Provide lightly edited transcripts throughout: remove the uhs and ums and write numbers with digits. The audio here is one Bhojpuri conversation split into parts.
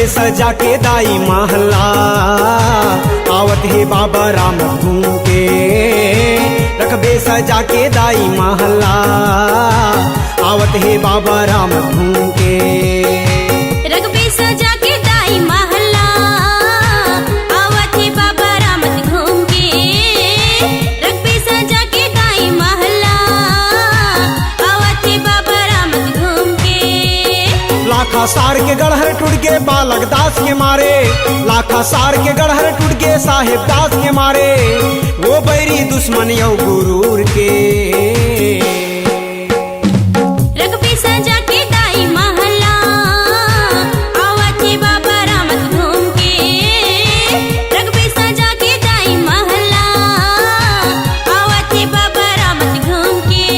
रखबे सजा के दाई महला, आवत हे बाबा राम घूम के। रखबे सजा के दाई महला, आवत हे बाबा राम घूम के। रखबे सजा के दाई महला, आवत हे बाबा राम घूम के। रखबे सजा के दाई महला, आवत हे बाबा राम घूम के। लाखा सार के गढ़हर टूट के बालक दास के मारे, लाखा सार के गढ़हर टूट के साहेब दास के मारे। वो बैरी दुश्मन यौ गुरूर के। रखबे सजा के दाई महला, आवत हे बाबा राम घूम के। रखबे सजा के दाई महला, आवत हे बाबा राम घूम के।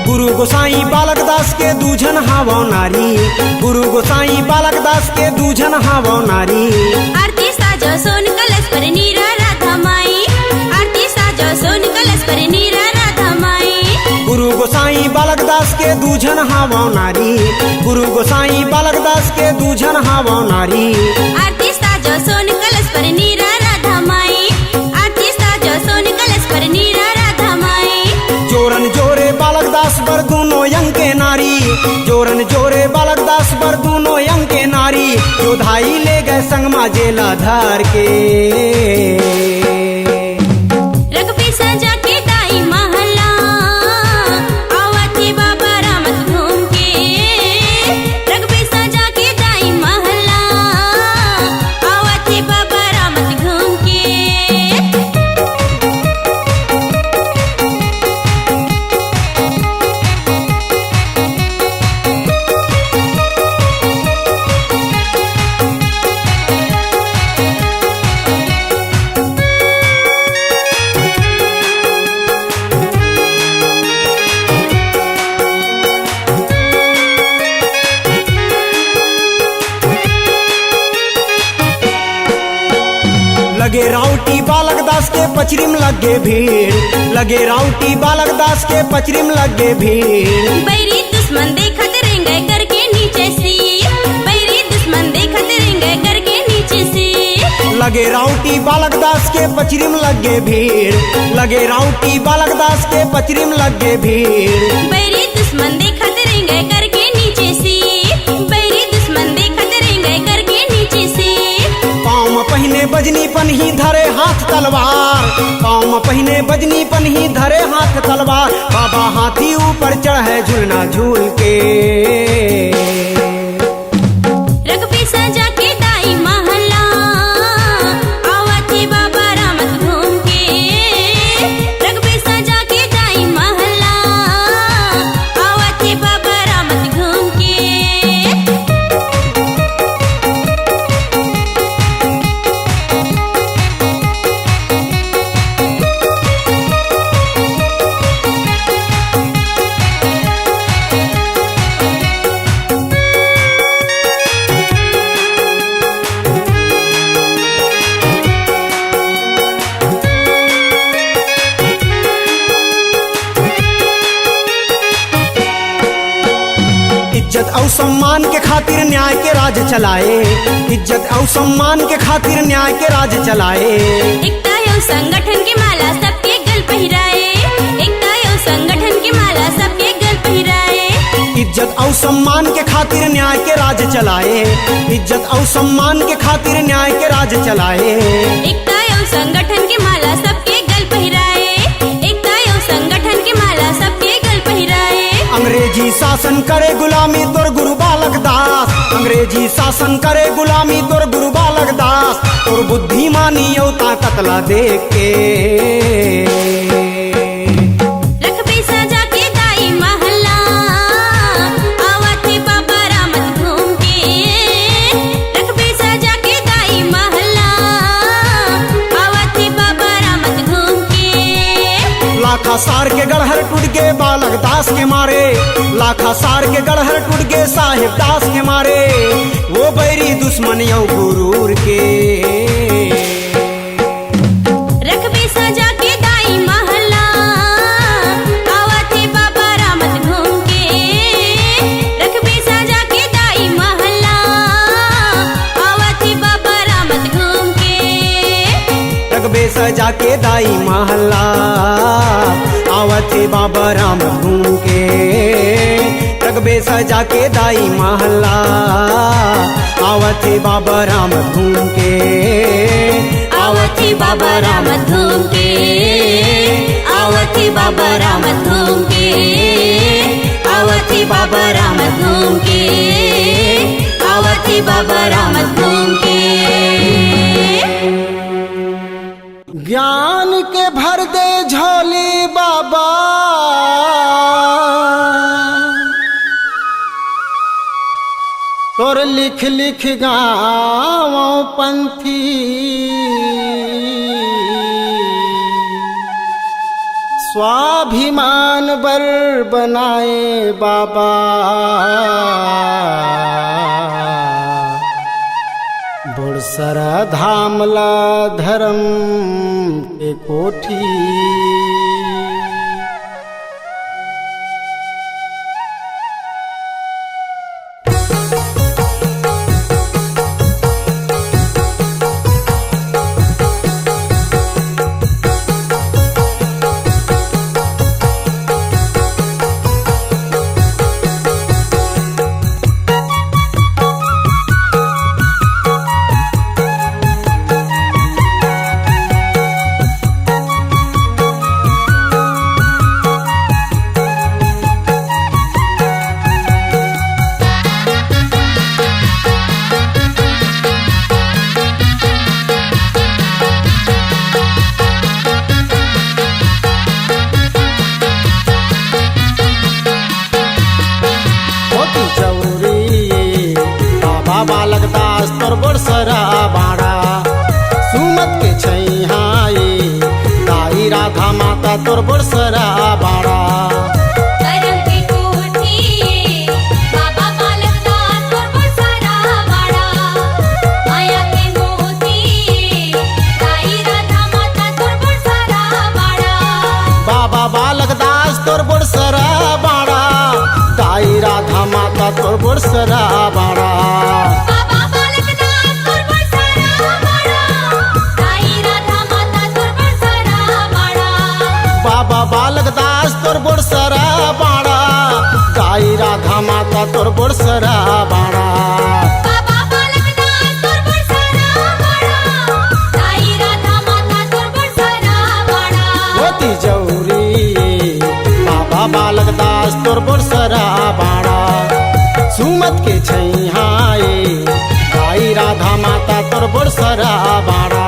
गुरु गोसाई बालक दास के दूजन हावो नारी, गुरु गोसाई बालक दास के दूजन हावो नारी। आरती साजो सोन कलश पर नीरा राधा माई, आरती साजो सोन कलश पर नीरा राधा माई। गुरु गोसाई बालक दास के दूजन हावो नारी, गुरु गोसाई बालक दास के दूजन हावो नारी। आरती साजो सोन कलश पर नीरा राधा माई, आरती साजो सोन कलश पर नीरा राधा माई। जोरन जोरे बालक दास बर दूनो यंग के नारी, जोरन जोरे बालक दास बर दूनो यंग के नारी। जोधाई ले गए संग मा जेला धार के। रखबे सजा के दाई महला, आवत हे बाबा राम घूम के। रखबे सजा के दाई महला, आवत हे बाबा राम घूम के। लगे राउटी बालक दास के पचरिम लगे भीड़, लगे राउटी बालक दास के पचरिम लगे भीड़। बैरी दुश्मन देखत रेंगे करके नीचे से, बैरी दुश्मन देखत रेंगे करके नीचे से। लगे राउटी बालक दास के पचरिम लगे भीड़, लगे राउटी बालक दास के पचरिम लगे भीड़। बैरी दुश्मन देखत रेंगे करके नीचे से, बैरी दुश्मन देखत रेंगे करके नीचे से। पाँव में पहिने बजनी पन्ही धरे हाथ तलवार, पाँव में पहिने बजनी पन्ही धरे हाथ तलवार। बाबा हाथी ऊपर चढ़े झूलना झूल के। रखबे सजा के दाई महला, आवत हे बाबा राम घूम के। रखबे सजा के दाई महला, आवत हे बाबा राम घूम के। इज्जत और सम्मान के खातिर न्याय के राज चलाए, इज्जत और सम्मान के खातिर न्याय के राज चलाए। एकता यो संगठन की माला सबके गल पहिराए, एकता यो संगठन की माला सबके गल पहिराए। इज्जत और सम्मान के खातिर न्याय के राज चलाए, इज्जत और सम्मान के खातिर न्याय के राज चलाए। एकता यो संगठन की माला सबके गल पहिराए, एकता यो संगठन की माला सबके गल पहिराए। अंग्रेजी शासन करे गुलामी तोर गुरु बालक दास, अंग्रेजी शासन करे गुलामी तोर गुरु बालक दास। तोर बुद्धिमानी यौ ताकत ला देख के। रखबे सजा के दाई महला, आवत हे बाबा राम घूम के। रखबे सजा के दाई सार के गढ़हर टूट गए बालक दास के मारे, लाखा सार के गढ़हर टूट गए साहिब दास के मारे, वो बैरी दुश्मन यौ गुरूर के। रखबे सजा के दाई महला, आवत हे बाबा रामत घूम के। रखबे सजा के दाई महला, आवत हे बाबा रामत घूम के। रखबे सजा के दाई महला, आवत हे बाबा राम घूम के। रखबे सजा के दाई महला, आवत हे बाबा राम घूम के। आवत हे बाबा रामत घूम के, आवत हे बाबा रामत घूम के, आवत हे बाबा रामत घूम के, आवत हे बाबा रामत घूम के। ज्ञान के भर दे झोली बाबा, तोर लिख लिख गाँव पंथी। स्वाभिमान बर बनाए बाबा, बुड़सरा धामला धर्म के कोठी। बालक दास तोर बरसरा बाड़ा, सुमत के छैहाए दाई राधा माता तोर बरसरा बाड़ा। करम के कोठी बाबा बालक दास तोर बरसरा बाड़ा, माया के मोती दाई राधा माता तोर बरसरा बाड़ा। बाबा बालक दास तोर बरसरा बाड़ा, दाई राधा माता तोर बरसरा बाड़ा। बाबा बालक दास तोर बरसरा बाड़ा, दाई राधा माता तोर बरसरा बाड़ा। बाबा बालक दास तोर बरसरा बाड़ा, दाई राधा माता तोर बरसरा बाड़ा। होती जौरी बाबा बालक दास तोर बरसरा बाड़ा, सुमत के छैहाए दाई राधा माता तोर बरसरा बाड़ा।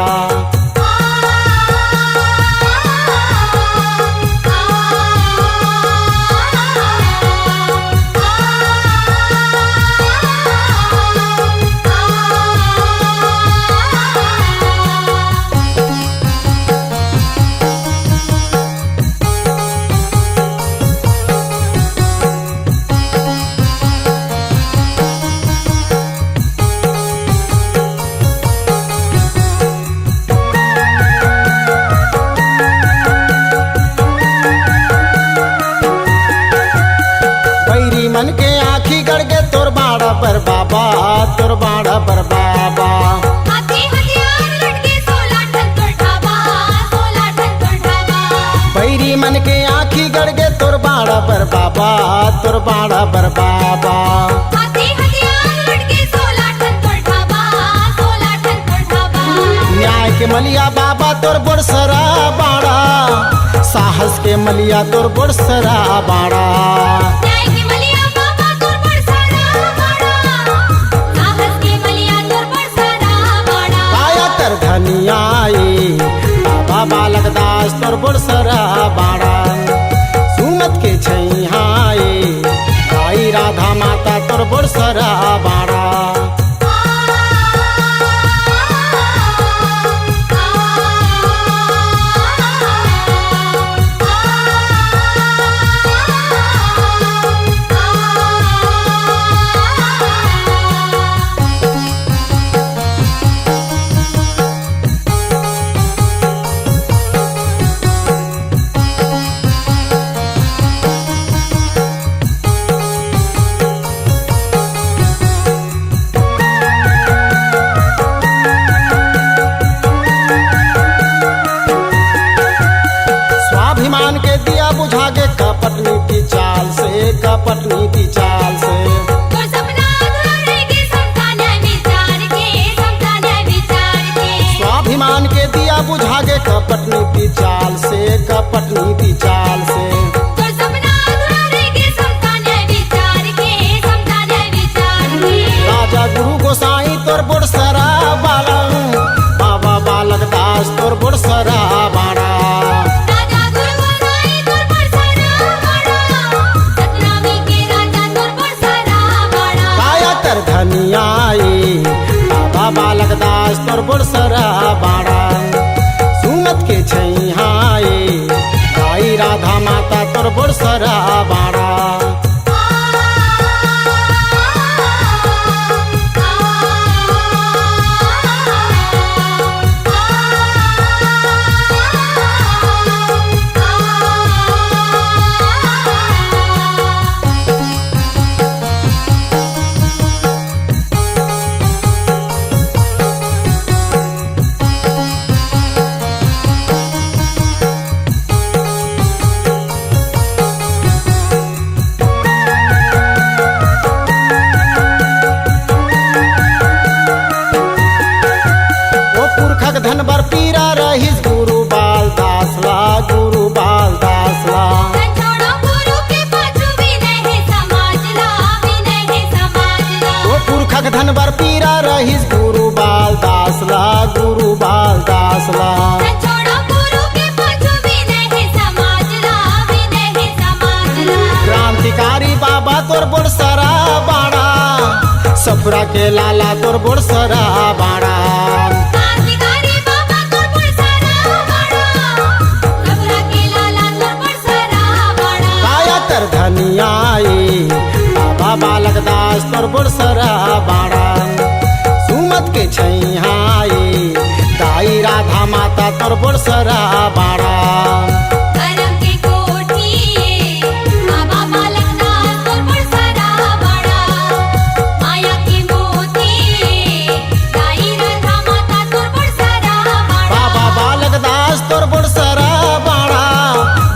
मन के आँखी गड़ के तोर बाड़ा पर बाबा, तोर बाड़ा पर बाबा। हाथी हथियार लटके 16 टन तोर ढाबा, 16 टन तोर ढाबा। बैरी मन के आँखी गड़ के तोर बाड़ा पर बाबा, तोर बाड़ा पर बाबा। हाथी हथियार लटके 16 टन तोर ढाबा, 16 टन तोर ढाबा। न्याय के मलिया बाबा तोर बरसरा बाड़ा, साहस के मलिया तोर बरसरा बाड़ा। धनियाई बाबा बालक दास तोर बरसरा बाड़ा, सुमत के छैहाए दाई राधा माता तोर बरसरा बाड़ा। पटनी दी चाल से। तोर सपना अधूरा रह गे समझाने विचार के, समझाने विचार के। राजा गुरु गोसाई तोर बुढ़सरा बाला, बाबा बालक दास तोर बुढ़सरा बाड़ा। राजा गुरु गोसाई तोर बुढ़सरा बाड़ा, सतनामी के राजा तोर बुढ़सरा बाड़ा। काया तर धनियाई बाबा बालक दास तोर बुढ़सरा बाड़ा। सुमत के छैहाई गाई राधा माता तोर बुढ़सरा बाड़ा। धन बर पीरा रहीस गुरु बाल दासला, गुरु बाल दासला। छोड़ो गुरु के पाछू विनय है समाजला, विनय है समाजला। ओ पुरखक धन बर पीरा रहीस गुरु बाल दासला, गुरु बाल दासला। छोड़ो गुरु के पाछू विनय है समाजला, विनय है समाजला। क्रांतिकारी बाबा तोर बुढ़सरा बाड़ा, सफरा के लाला तोर बुढ़सरा बाड़ा। धनियाई बाबा बालक दास तोर बुढ़सरा बाड़ा। सुमत के छैहाई गाई राधा माता तोर बुढ़सरा बाड़ा। करम के कोठी बाबा बालक दास तोर बुढ़सरा बाड़ा। माया के मोती गाई राधा माता तोर बुढ़सरा बाड़ा। बाबा बालक दास तोर बुढ़सरा बाड़ा,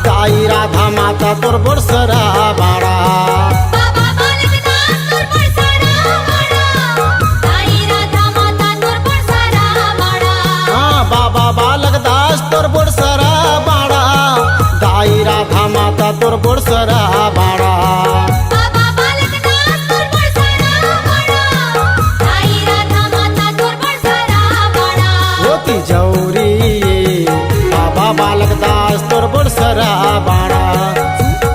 गाई राधा माता तोर बुढ़सरा बाड़ा। बाबा बालक दास तोर बुढ़सरा बाड़ा, गाई राधा माता तोर बुढ़सरा बाड़ा। हाँ बाबा बालक दास तोर बुढ़सरा बाड़ा, गाई राधा माता तोर बुढ़सरा बाड़ा। बाबा बालक दास तोर बुढ़सरा बाड़ा, गाई राधा माता तोर बुढ़सरा बाड़ा। होती जौरी बाबा बालक दास तोर बुढ़सरा बाड़ा।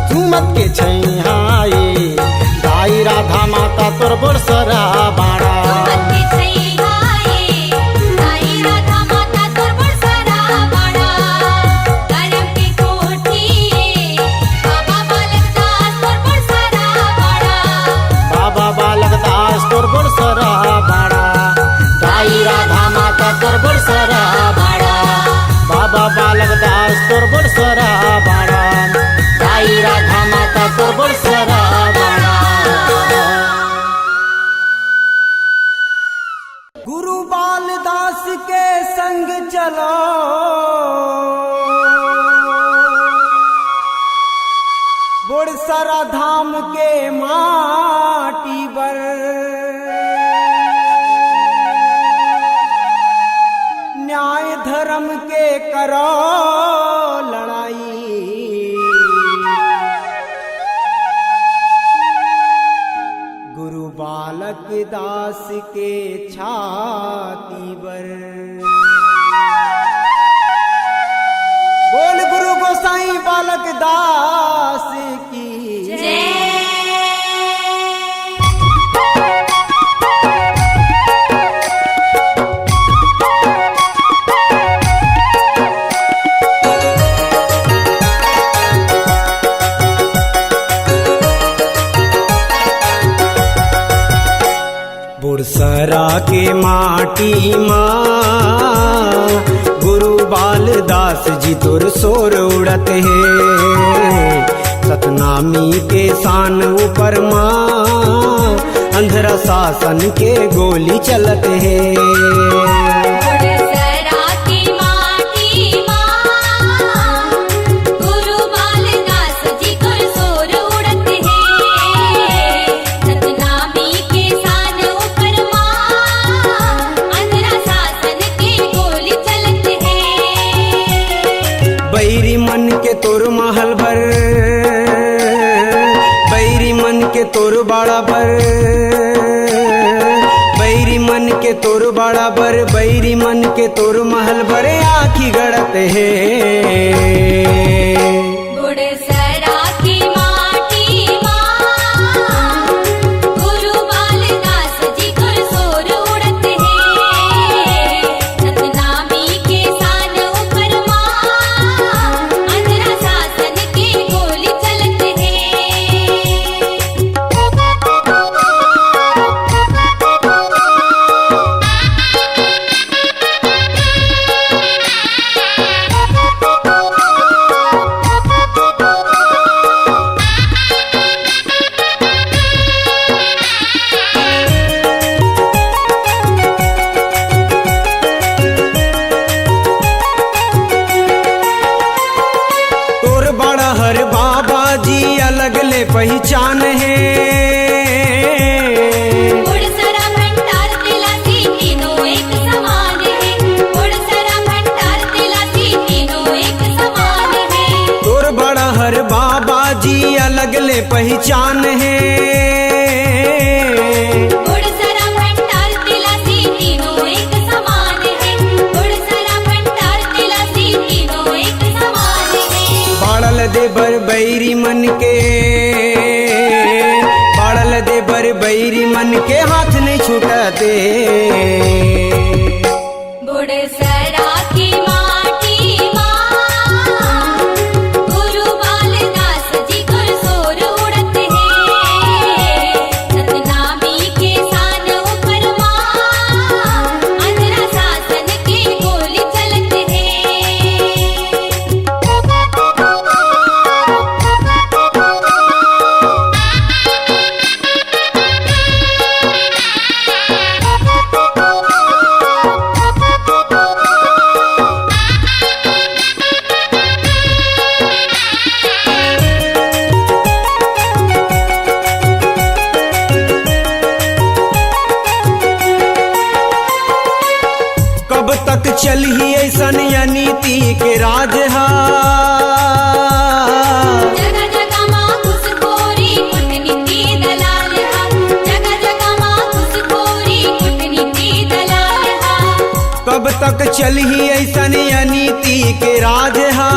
सुमत के छैहाई गाई राधा माता तोर बुढ़सरा बाड़ा। सुमत के छैहाई गाई राधा माता तोर बुढ़सरा बाड़ा। करम के कोठी बाबा बालक दास तोर बुढ़सरा बाड़ा। बाबा बालक दास तोर बुढ़सरा बाड़ा, गाई राधा माता तोर बुढ़सरा बाड़ा। बाबा बालक दास तोर बुढ़सरा बाड़ा, गाई राधा माता तोर बुढ़सरा बाड़ा। गुरु बालदास के संग चलो, बुढ़सरा धाम के माटी पर। न्याय धर्म के करो लड़ाई, गुरु बालक दास के छाती पर। बोल गुरु गोसाई बालक दास की जय। बुढ़सरा के माटी माँ गुरु बालदास जी तोर सोर उड़त है। सतनामी के शान ऊपर माँ अंधरा शासन के गोली चलत है। बुढ़सरा की माटी माँ गुरु बालदास जी को सोर उड़त है। सतनामी के शान ऊपर माँ अंधरा शासन के गोली चलत है। बैरी मन के तोर बड़ा बर, बैरी मन के तोर बड़ा बर, बैरी मन के तोर महल बरे आखी गड़त है। गुड़सरा की माटी माँ गुरु बालदास जी गुरसोर उड़त है। सतनामी के सान ऊपर माँ अंधरा शासन की गोली चलत है। तोर बड़ा हर बाबा जी अलग ले पहचान है। गुड़सरा भंडार तिलासी तीनों एक समान है। गुड़सरा भंडार तिलासी तीनों एक समान है। तोर बड़ा हर बाबा जी अलग ले पहचान है। गुड़सरा भंडार तिलासी तीनों एक समान है। गुड़सरा भंडार तिलासी तीनों एक समान है। बाड़ल दे बर बैरी मन के, बाड़ल दे बर बैरी मन के हाथ नहीं छूटते। गुड़सरा की माटी माँ गुरु बालदास जी गुरसोर उड़त है। सतनामी के सान ऊपर माँ अंधरा शासन की गोली चलत है। कब तक चली ऐसन नीति के राज हा। जगह जगह माँ घुसखोरी कूटनीति दलाल हा। जगह जगह माँ घुसखोरी कूटनीति दलाल हा। कब तक चली ऐसन नीति के राज हा।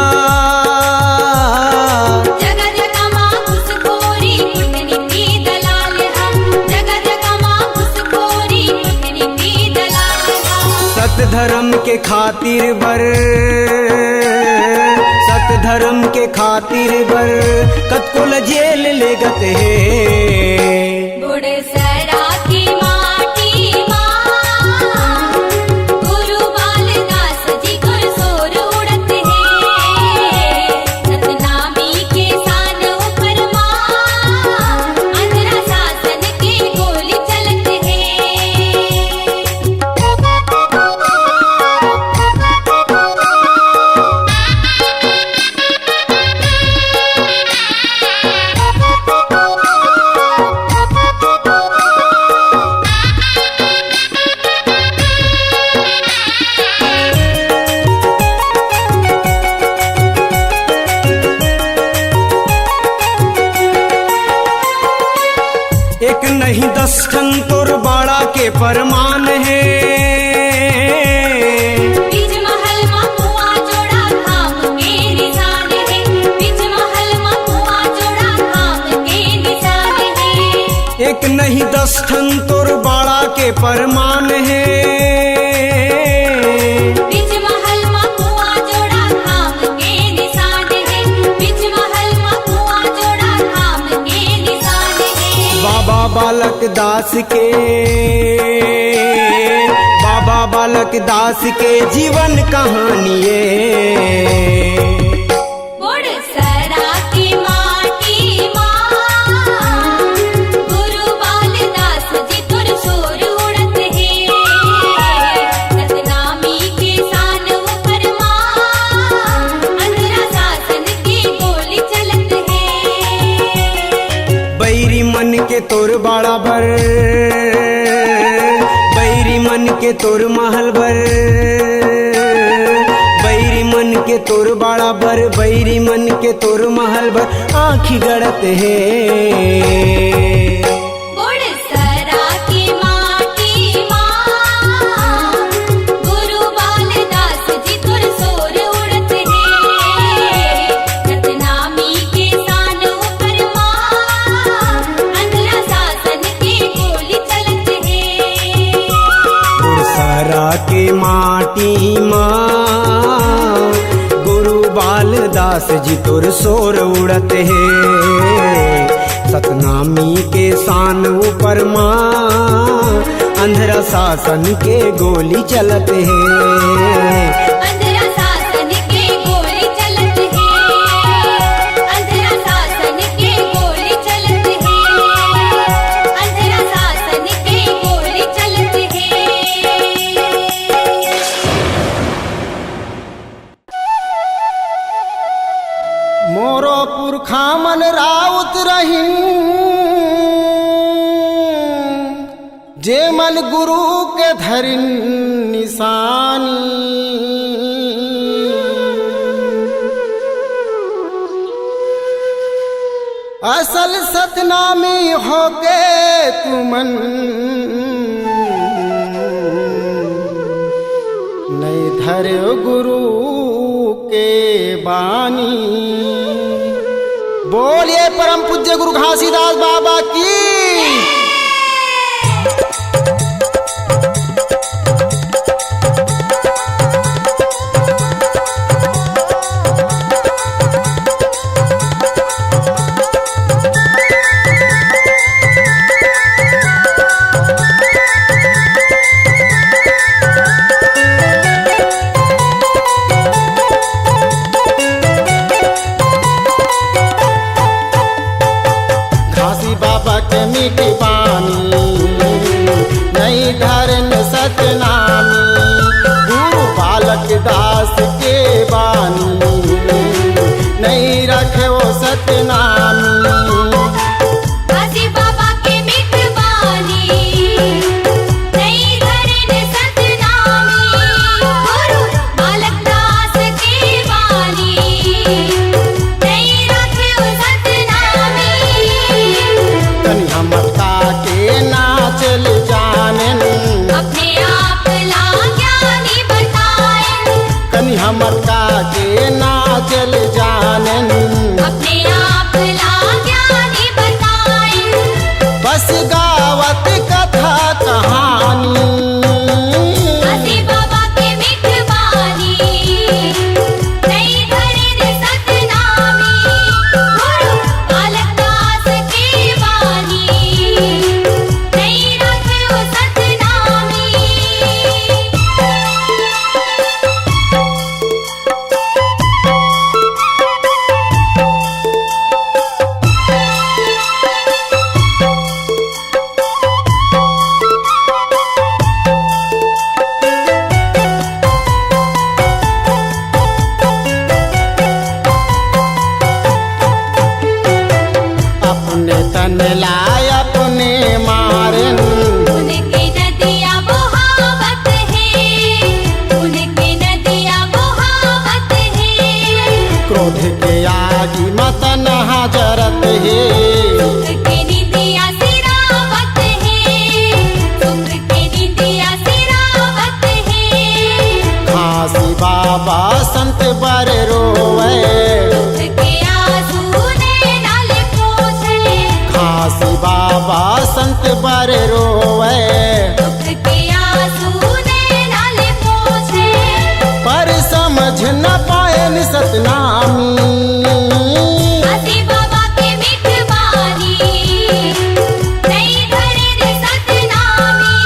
जगह जगह माँ घुसखोरी कूटनीति दलाल हा। जगह जगह माँ घुसखोरी कूटनीति दलाल हा। सत धर्म के खातिर बर, सत धर्म के खातिर बर कतकुल जेल ले गत है। गुड़सरा की माटी माँ गुरु बालदास जी गुरसोर उड़त है। सतनामी के सान ऊपर माँ अंधरा शासन की गोली चलत है। एक नहीं 10 ठन तोर बाड़ा के परमान है। बीच महल माँ कुआं जोड़ा धाम के निशान है। बीच महल माँ कुआं जोड़ा धाम के निशान है। एक नहीं 10 ठन तोर बाड़ा के परमान है। बीच महल माँ कुआं जोड़ा धाम के निशान है। बीच महल माँ कुआं जोड़ा धाम के निशान है। बाबा बालक दास के, बाबा बालक दास के जीवन कहानी है। गुड़सरा की माटी माँ गुरु बालदास जी गुरसोर उड़त है। सतनामी के सान ऊपर माँ अंधरा शासन की गोली चलत है। बैरी मन के तोर बाड़ा बर, बैरी मन के तोर महल बर, बैरी मन के तोर बड़ा बर बैरी मन के तोर महल भर आँखी गड़त है। गुड़सरा की माटी माँ गुरु बालदास जी तुर सोर उड़त है। रत्नामी के सान ऊपर माँ अंधरा शासन के गोली चलत है। गुड़सरा के माटी माँ गुरु बालदास जी तोर सोर उड़त है। सतनामी के शान ऊपर माँ अंधरा शासन के गोली चलत है। अंधरा शासन के गोली चलत है। अंधरा शासन के गोली चलत है। अंधरा शासन के गोली चलत है। मोरो पुरखा मन राउत रहीन, जे मन गुरु के धरिन निशानी। असल सतनामी होके तुमन नहीं धरे गुरु के बानी। बोलिए परम पूज्य गुरु घासीदास बाबा की। घासी बाबा के मीठी बानी नहीं धरन सतनामी। गुरु बालक दास के बानी नहीं रखे वो सतनामी। घासी बाबा के मितवानी नहीं धरन सतनामी। गुरु बालक दास के बानी नहीं रखे वो सतनामी। तनि हमका के नाचल जानन, अपने आप ला ज्ञानी बताए। कनि हमका के नाचल जानन। अपने आप ला ज्ञानी बताए। बस गावत कथा कहानी। घासी बाबा के मितवानी नहीं धरन सतनामी। गुरु बालक दास के बानी नहीं रखे वो सतनामी। अपने तन लाय अपने मारन, उनके नदिया बहावत है। उनके नदिया बहावत है। क्रोध के आगी मतन हाजरत है। सुख के निदिया सिरावत है। सुख के निदिया सिरावत है। घासी बाबा संत बर रोवे, दुख के आंसू नैनाल पोंछे। घासी बाबा संत बर रोवे। दुख के आंसू नैनाल पोंछे। पर समझ न पाए सतनामी। घासी बाबा के मितवानी नहीं धरन सतनामी।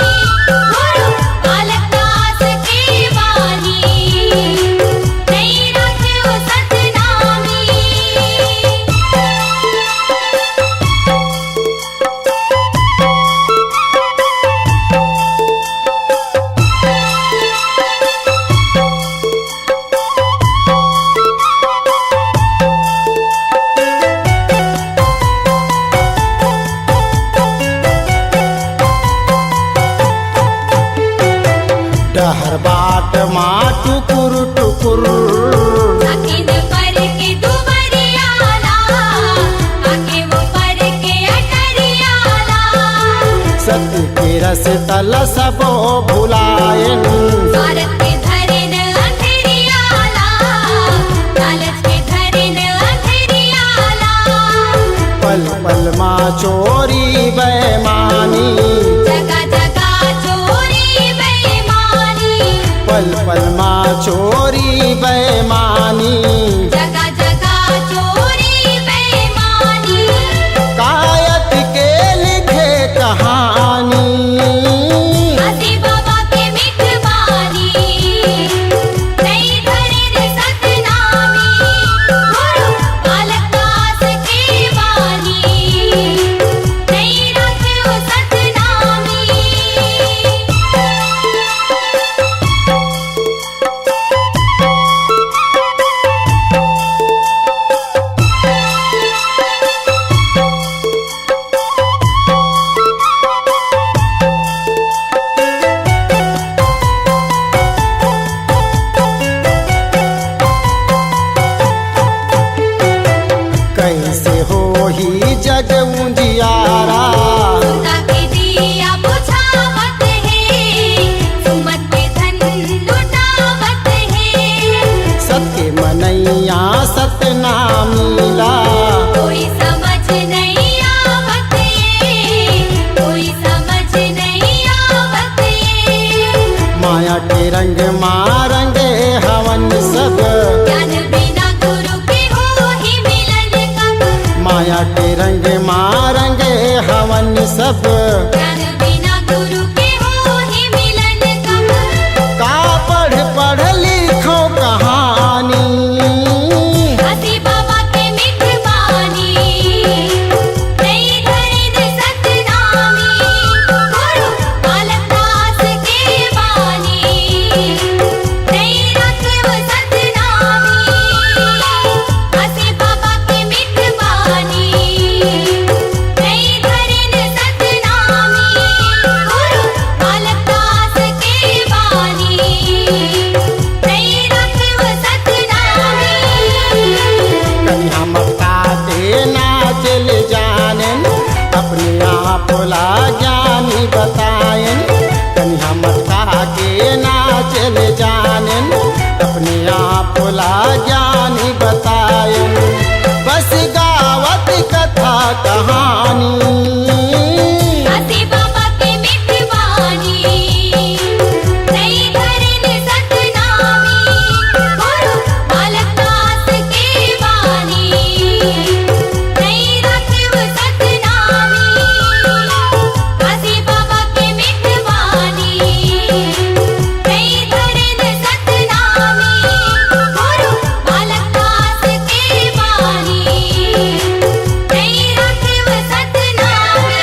गुरु बालक दास के बानी नहीं रखे वो सतनामी। डहर बाट माँ टुकुर टुकुर आखिन पर के दुबरियाला आके वो पर के अटरियाला सत्य के रस तल सबो भुलायन भारत के धरिन अंधेरियाला लालच के धरिन अंधेरियाला पल पल माँ चोरी बेमानी जगह जगह चोरी बेईमानी पल पल माँ चोरी बेमानी जगह जगह चोरी बेईमानी कायत के लिखे कहानी हसी बाबा के मिठवानी नई धरिन सतनामी गुरु बालक दास के वानी नई रखो सतनामी कैसे हो ही जग उजियारा सुता के दिया बुझावत है सुमत के धन लुटावत है सत्य मनैया सतना मिला कोई समझ नहीं आवत ये कोई समझ नहीं आवत ये माया के रंग मारंगे हवन सब ज्ञान बिना गुरु के हो ही मिलन कब माया के रंग मारंगे हवन सब ज्ञान बिना गुरु के हो ही मिलन कब का पढ़ पढ़ लिखो कहानी हसी बाबा के मिठवानी नई धरिन सतनामी गुरु बालक दास के वानी नई रखो सतनामी हसी बाबा के मिठवानी नई धरिन सतनामी गुरु बालक दास के वानी नई रखो सतनामी कहीं हम काटे ना चल जानन अपने आप ला ज्ञानी बतायन कहीं हम काटे ना चल जानन अपने आप ला ज्ञानी बतायन बस गावत कथा कहानी हसी बाबा के मिठवानी नई धरिन सतनामी गुरु बालक दास के वानी नई रखो सतनामी हसी बाबा के मिठवानी नई धरिन सतनामी गुरु बालक दास के वानी नई रखो सतनामी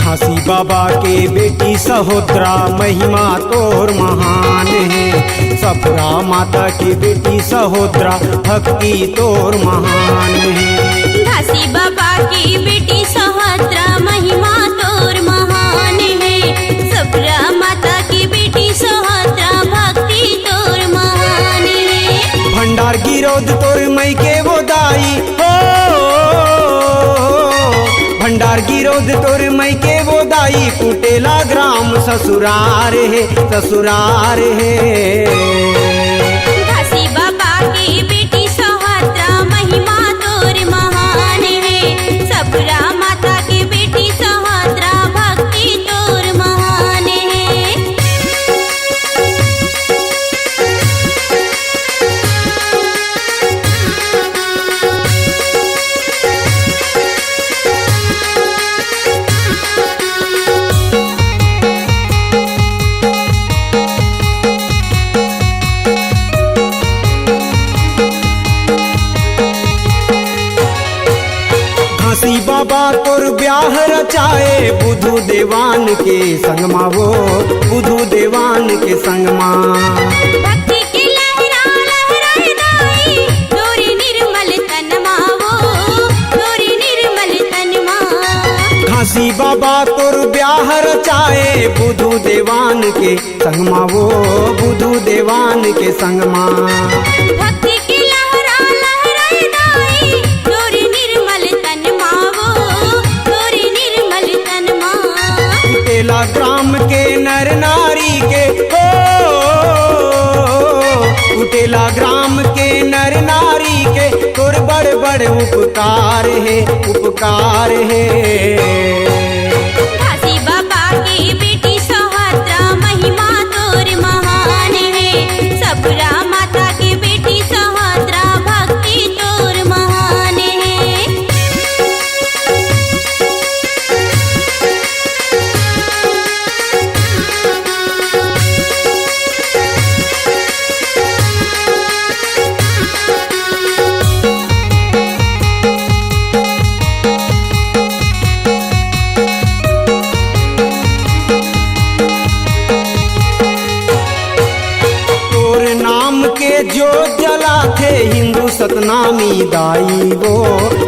खासी बाबा के बेटी सहोदरा महिमा तोर महान है सफरा माता की बेटी सहोदरा भक्ति तोर महान है घासी बाबा की बेटी सहोदरा महिमा तोर महान है सफरा माता की बेटी सहोदरा भक्ति तोर महान है भंडार गिरोध तोर मई के वो दाई हो भंडार गिरोध तोर मई के वो दाई कुटेला ग्राम ससुरार है ससुरार है घासी बाबा की बेटी सहोदरा महिमा तोर महान है सफरा माता की बेटी सहोदरा भक्ति तोर महान है काशी बाबा तोर ब्याह रचाए बुधु देवान के संगमा वो बुधु देवान के संगमा। भक्ति की लहरा लहराए दाई तोरी निर्मल तनमा वो तोरी निर्मल तनमा। काशी बाबा तोर ब्याह रचाए बुधु देवान के संगमा वो बुधु देवान के संगमा। भक्ति की लहरा लहराए दाई तोरी निर्मल तनमा वो तोरी निर्मल तनमा। उटेला ग्राम के नर नारी के उटेला ग्राम के नर नारी के तोर बड़ बड़ उपकार है उपकार है। काशी बाबा की बेटी सौहत्रा महिमा तोर महान है। सबरा माता की बेटी सौहत्रा भक्ति तोर महान है। तोर नाम के जो जला थे हिंदू सतनामी दाई वो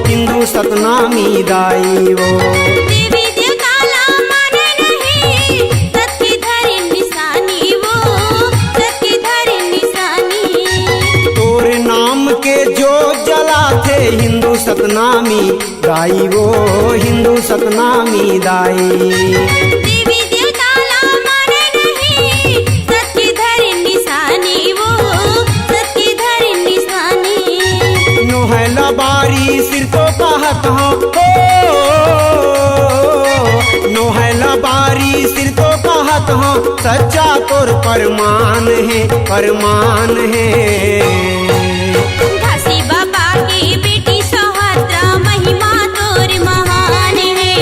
हिंदू सतनामी दाई वो। देवी देवताला माने नहीं सत्य धरि निशानी वो सत्य धरि निशानी। तोर नाम के जो जला थे हिंदू सतनामी दाई वो हिंदू सतनामी दाई। देवी देवताला माने नहीं सत्य धरि निशानी वो सत्य धरि निशानी। नोहला बारी सिर तो कहत हूँ नोहला बारी सिर तो कहत हूँ सच्चा तोर परमान है परमान है। काशी बाबा की बेटी सौहत्रा महिमा तोर महान है।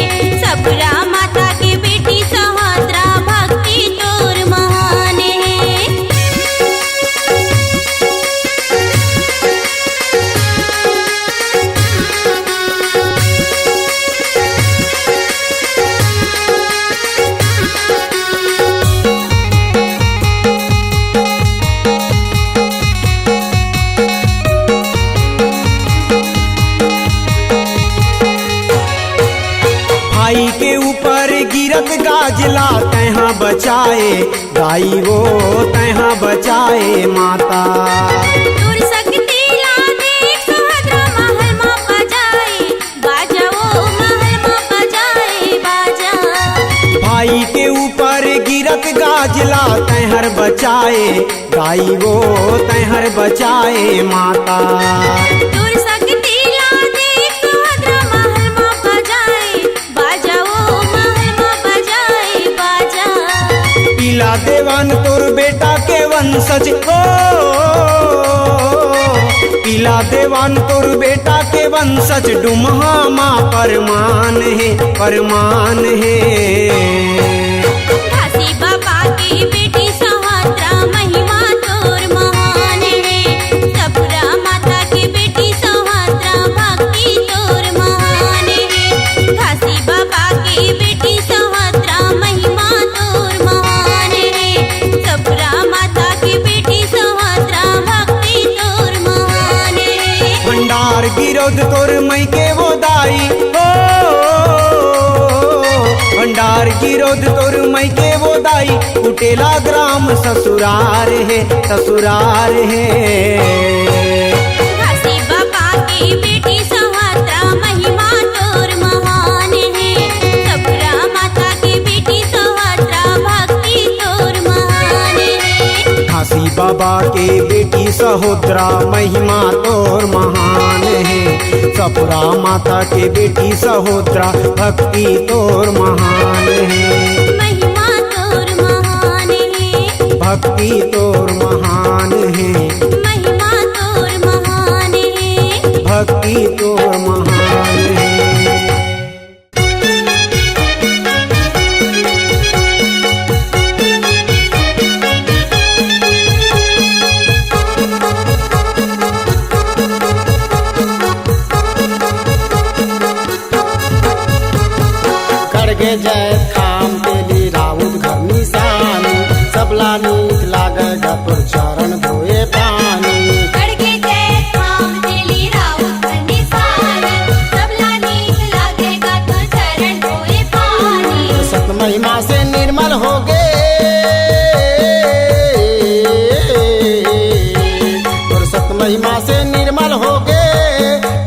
सबरा माता की बेटी सौहत्रा भक्ति तोर महान है। भाई के ऊपर गिरत गाजला तैहा बचाए दाई वो तैहा बचाए माता। तोर शक्ति ला देख सौहत्रा महल में बजाए बाजा वो महल में बजाए बाजा। भाई के ऊपर गिरत गाजला तैहर बचाए दाई वो तैहर बचाए माता। तोर शक्ति ला देख सौहत्रा महल में बजाए बाजा वो महल में बजाए बाजा। पीला देवान तोर बेटा के वंशज पीला देवान तोर बेटा के वंशज डुमहा माँ परमान है परमान है। काशी बाबा की बेटी सौहत्रा महिमा तोर महान है। सबरा माता की बेटी सौहत्रा भक्ति तोर महान है। काशी बाबा की बेटी सौहत्रा महिमा तोर महान है। सबरा माता की बेटी सौहत्रा भक्ति तोर महान है। भंडार गिरोध तोर मई के वो दाई भंडार गिरोध तोर मई के वो दाई। कुटेला ग्राम ससुरार है ससुरार है। काशी बाबा की बेटी सौहत्रा महिमा तोर महान है। सबरा माता की बेटी सौहत्रा भक्ति तोर महान है। काशी बाबा के बेटी सहोदरा महिमा तोर महान है। सपुरा माता के बेटी सहोदरा भक्ति तोर महान है। महिमा तोर महान है। भक्ति तोर महान है। महिमा तोर महान है। भक्ति तोर महान है। गड़गे जैत खाम तेली राउत घर निशानी सबला नीक लागेगा तोर चरण धोए पानी गड़गे जय थाम तेली राउत निशानी सबला नीक लागेगा तो चरण धोए पानी सत महिमा से निर्मल हो गे तोर सत महिमा से निर्मल हो गे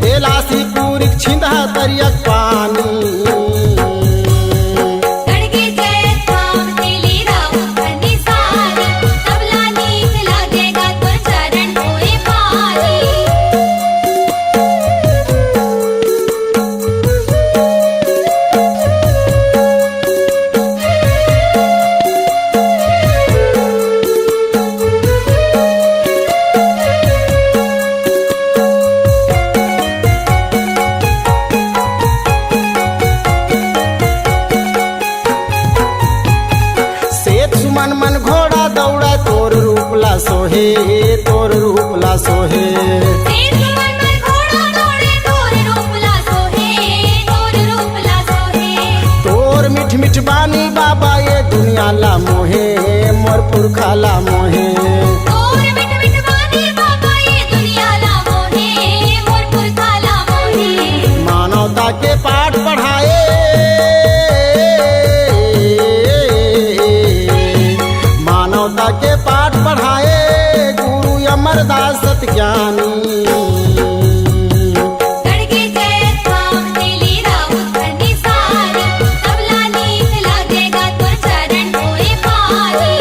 बेलासी पूरी छिंदा तरियक पानी गड़गे जय थाम तेली राउत निशानी सबला नीक लागेगा तो चरण धोए पानी सेत सुमन मन घोड़ा दौड़ा तोर रूपला सोहे तोर रूपला सोहे तेज मन में घोड़ा दौड़े तोर रूपला सोहे तोर रूपला सोहे तोर मिठ मिठ बानी बाबा ये दुनिया ला मोहे मोर पुरखा ला मोहे तोर मिट मिट बानी बाबा ये दुनिया ला मोहे मोर पुरखा ला मोहे मानवता के पाठ पढ़ाए मानवता के पाठ पढ़ाए गुरु अमरदास सतज्ञानी गड़गे जय थाम तेली राउत निशानी सबला नीक लागेगा तो चरण धोए पानी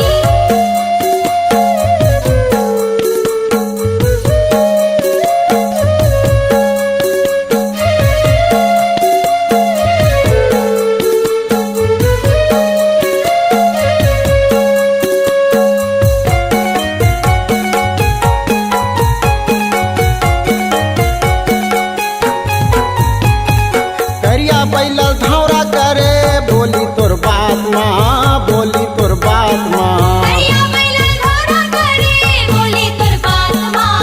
करिया बैलल धौरा करे बोली तोर बात माँ बोली तोर बात माँ करिया बैलन घोड़ा करे बोली तोर बात माँ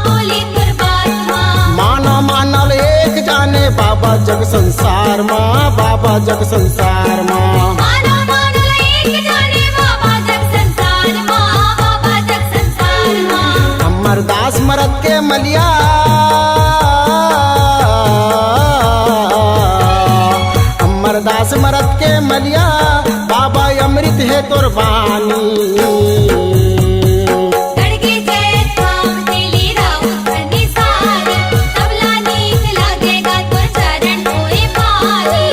बोली तोर बात माँ मानो मानल एक जाने बाबा जग संसार माँ बाबा जग संसार माँ मानो मानो एक जाने बाबा जग संसार माँ बाबा जग संसार माँ अमरदास मरद के मलिया अमरदास मरद के मलिया बाबा अमृत है तोर बानी गड़गे जय थाम तेली राउत निशानी सबला नीक लागेगा तो चरण धोए पानी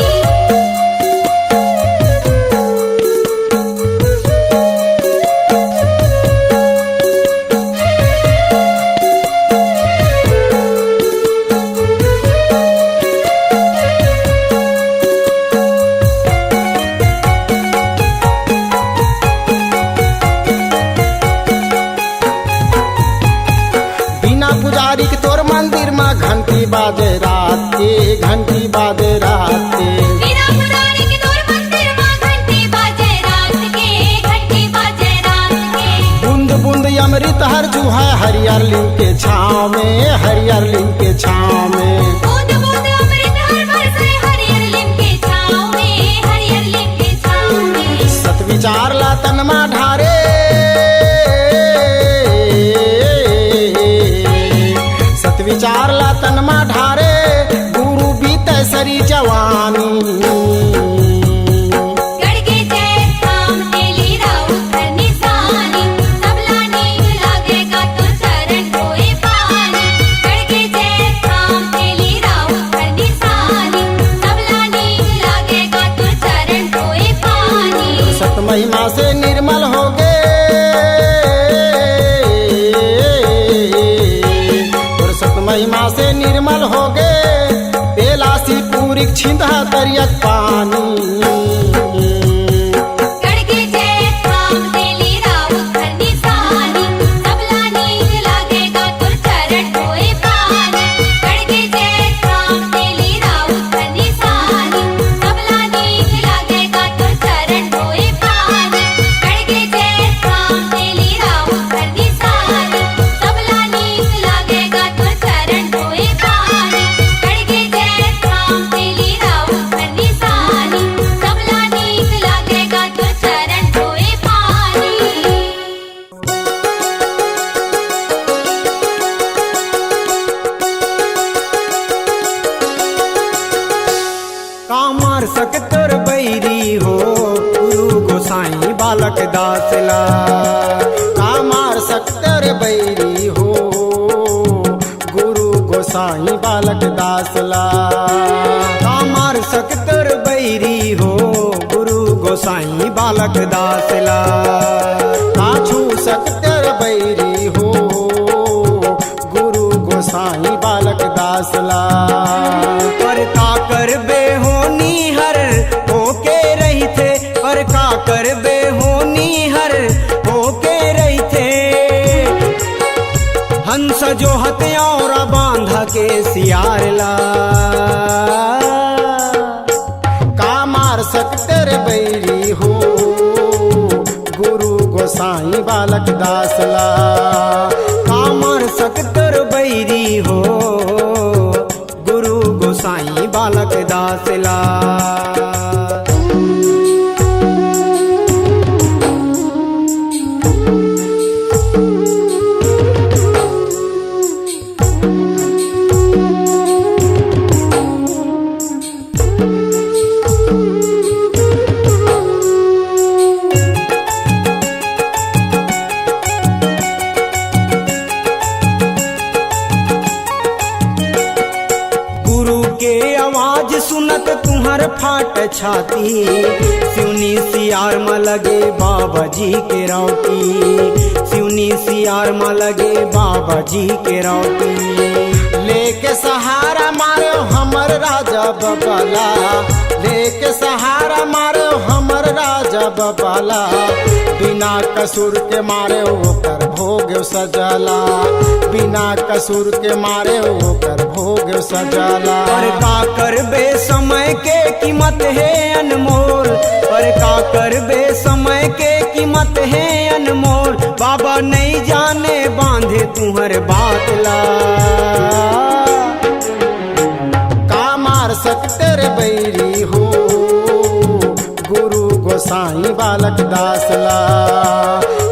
बिना पुजारी के तोर मंदिर में घंटी बाजे रात के घंटी बाजे रात के बिना पुजारी के तोर मंदिर मां घंटी बाजे रात के घंटी बाजे रात के बूंद बूंद अमृत हर जुहा हरियर लिंग के छाँव में हरियर लिंग के छाँव में बूंद बूंद अमृत हर बरसे हरियर लिम के छाँव में हरियर लिम के छाँव में सत विचार ला तनमा ढारे सत विचार ला तनमा ढारे गुरु बीत सरी जवानी गड़गे जय थाम तेली राउत निशानी सबला नीक लागेगा तो चरण धोए पानी गड़गे जय थाम तेली राउत निशानी सबला नीक लागेगा तो चरण धोए पानी सत महिमा से निर्मल हो गे और सत महिमा से निर्मल हो गे बेलासी पूरी छिंदा तरियक पानी कामार सकतर बैरी हो गुरु गोसाई बालक दासला। कामार सकतर बैरी हो गुरु गोसाई बालक दासला। कामार सकतर बैरी हो गुरु गोसाई बालक दासला। काछू सकतर बैरी हो गुरु गोसाई बालक दासला। पर का कर बेहोनी हर होके रही थे, पर का कर बेहोनी हर होके रही थे। हंस जो हथियार बांध के सियारला। कामार सकतर बैरी हो गुरु गोसाई बालक दासला। कामार सकतर बैरी हो गुरु गोसाई बालक दासला। सुनत तुम्हार फाट छाती, सिवनी सियार में लगे बाबा जी के रौटी। सिवनी सियार में लगे बाबा जी के रौटी। लेके सहारा मारो हमर राजा बबाला। लेके सहारा मारो हमर राजा बबाला। बिना कसूर के मारे ओकर भोग सजला। बिना कसूर के मारे ओकर भोग सजला। पर का करबे समय के कीमत है अनमोल। पर का करबे समय के कीमत है अनमोल। बाबा नहीं जाने बांधे तुम्हार बातला। कामार सकतर बैरी हो गुरु गोसाई बालक दासला।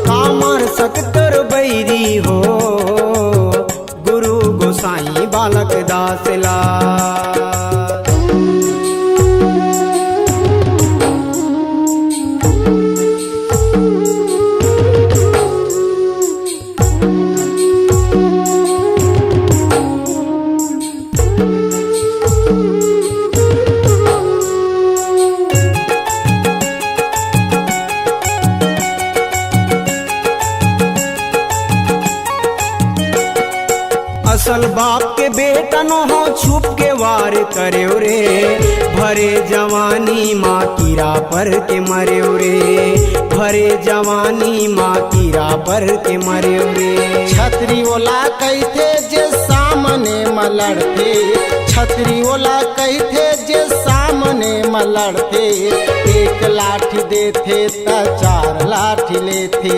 कामार सकतर बैरी हो गुरु गोसाई बालक दासला। असल बाप के बेटा न हो छुप के वार करे रे। भरे जवानी माँ कीरा पर के मरे रे। भरे जवानी माँ कीरा पर के मरे रे। छतरी ओला कहते जे सामने में लड़ते। छतरी ओला कहते जे सामने में लड़ते। एक लाठी देते त 4 लाठी लेते।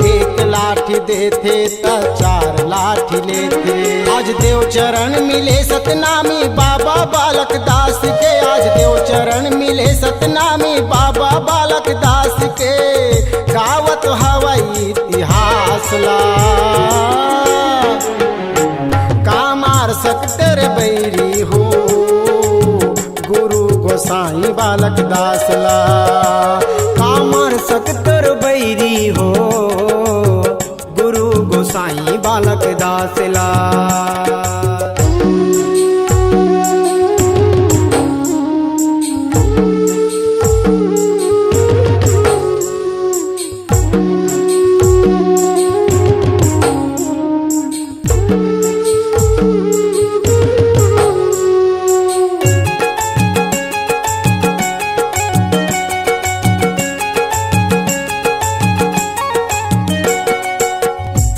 एक लाठी देते त 4 लाठी लेते। आज देव चरण मिले सतनामी बाबा बालक दास के। आज देव चरण मिले सतनामी बाबा बालक दास के। गावत हवाई इतिहास ला। कामार सकतर बैरी हो गुरु गोसाई बालक दासला। कामार सकतर बैरी हो गुरु गोसाई बालक दासला।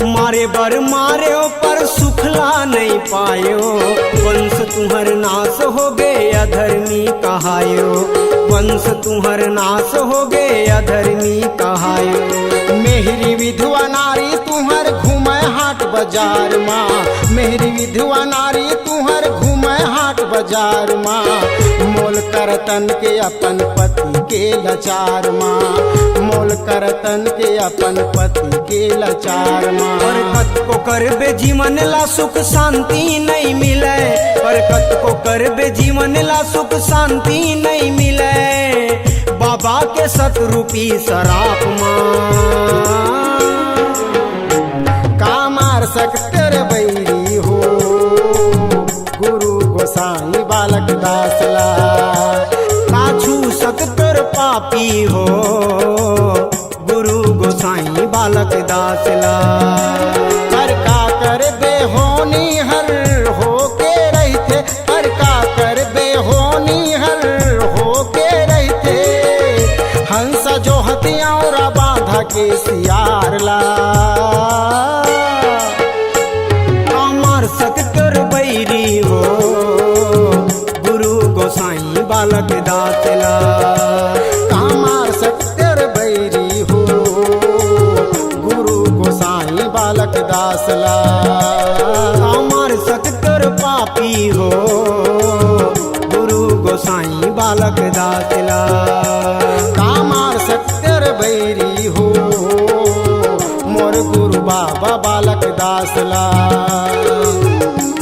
मारे बर मारे पर सुखला नहीं पायो। वंश तुम्हर नाश हो गए अधर्मी कहायो। वंश तुम्हर नाश हो गए अधर्मी कहायो। मेहरी विधवा नारी तुम्हर घूमे हाट बाजार माँ, मेहरी विधवा नारी तुहर घूमे हाट बाजार माँ, मोल करतन के अपन पति के लाचार माँ, मोल करतन के अपन पति के लाचार माँ। बरकत को करबे जीवन ला सुख शांति नहीं मिले, बरकत को करबे जीवन ला सुख शांति नहीं मिले, बाबा के सतरूपी शराप माँ। कामार सकतर बैरी हो गुरु गोसाई बालक दासला, काछू सकतर पापी हो गुरु गोसाई बालक दासला। हर का कर बेहोनी हर हो के रहते, हर का कर बेहोनी हर हो के रहते, हंस जो हथियार बांधा के सियार ला। कामार सकतर बैरी हो गुरु गोसाई बालक दासला, कामार सकतर बैरी हो गुरु गोसाई बालक दासला। कामार सकतर पापी हो गुरु गोसाई बालक दासला। कामार सकतर बैरी हो मोर गुरु बाबा बालक दासला,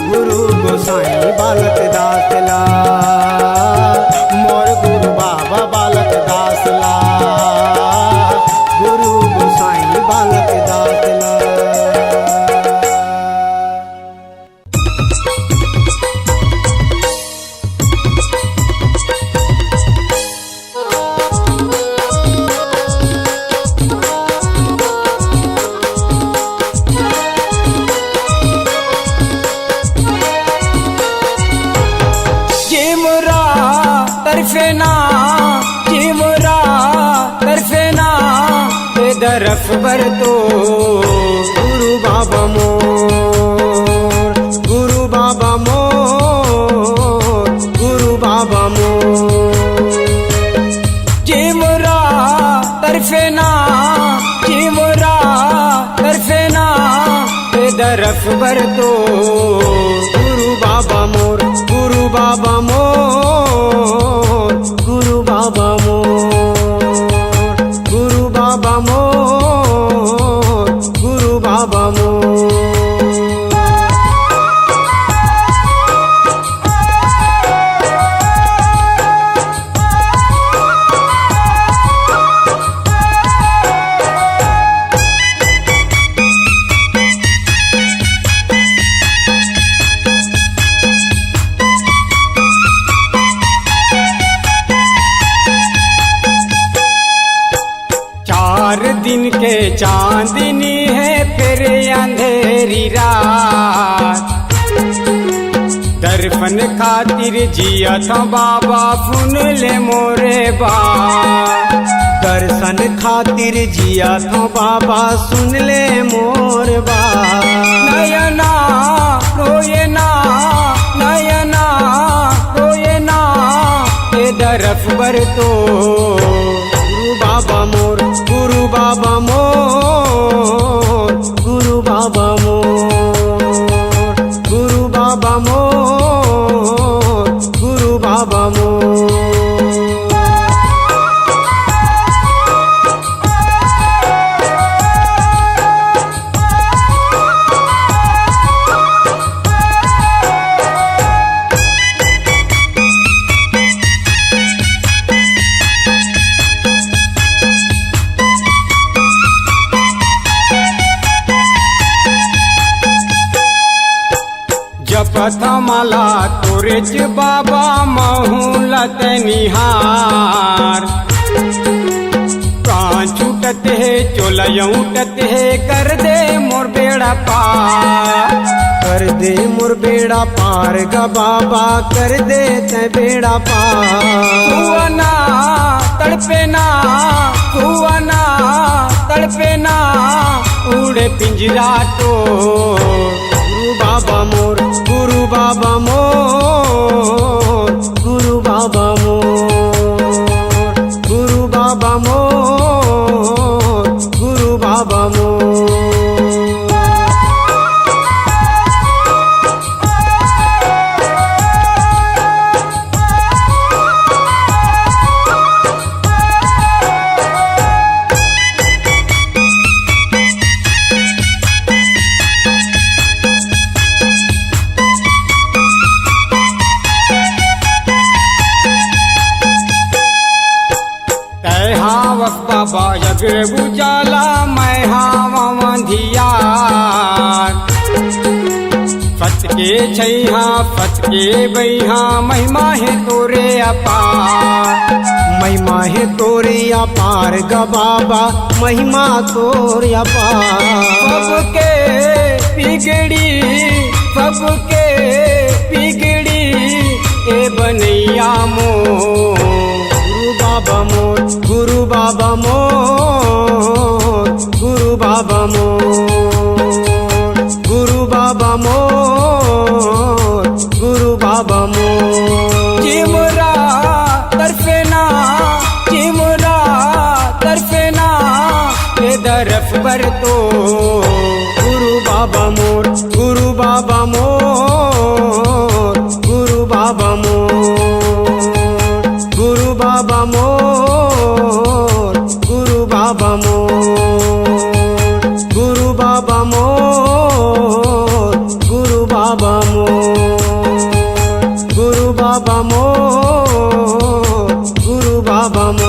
गुरु गोसाई बालक दासला, मोर गुरु बाबा बालक दासला, गुरु गोसाई बालक दासला। जिमरा तरफेना जिमरा तरफेना ए दरफ बर तो गुरु बाबा मोर, गुरु बाबा मोर, गुरु बाबा मोर। जिमरा तरफेना जिमरा तरफेना ए दरफ बर तो गुरु बाबा मोर, गुरु बाबा मोर, गुरु बाबा मोर, गुरु बाबा मोर, गुरु बाबा मोर। चार दिन के चांदनी है फिर अंधेरी रात, दर्पण खातिर जिया था बाबा सुन ले मोरे बात, दर्शन खातिर जिया था बाबा सुन ले मोर बात। नयना रोये ना नयना रोये ना ए दरफ बर तो गुरु बाबा मोर, गुरु बाबा मोर, गुरु बाबा मोर, गुरु बाबा मोर, गुरु बाबा मोर। जपत माला तोरेच बाबा महूलत निहार, प्राण छूटत है चोलय उठत है कर दे मोर बेड़ा पार, कर दे मोर बेड़ा पार गा बाबा, कर दे ते बेड़ा पार। कुआना तड़पे ना कुआना तड़पे ना उड़े पिंजरा तो गुरु बाबा मोर, गुरु बाबा मोर, गुरु बाबा मोर, गुरु बाबा मोर, गुरु बाबा मोर। हावस बाबा जगरे बुझाला मैं हावा धियार फच के छैहा फच के बैहा महिमा है तोरे अपार महिमा है तोरे अपार ग बाबा महिमा तोरे अपार सबके पिगड़ी सबके पिगड़ी ए बनैया मोर गुरु बाबा मोर गुरु बाबा मोर गुरु बाबा मोर गुरु बाबा मोर चिमरा तरफेना ए दरफ पर तो गुरु बाबा मोर गुरु बाबा मोर गुरु बाबा मोर गुरु बाबा मोर गुरु बाबा मोर गुरु बाबा मोर गुरु बाबा मोर गुरु बाबा मोर गुरु बाबा मोर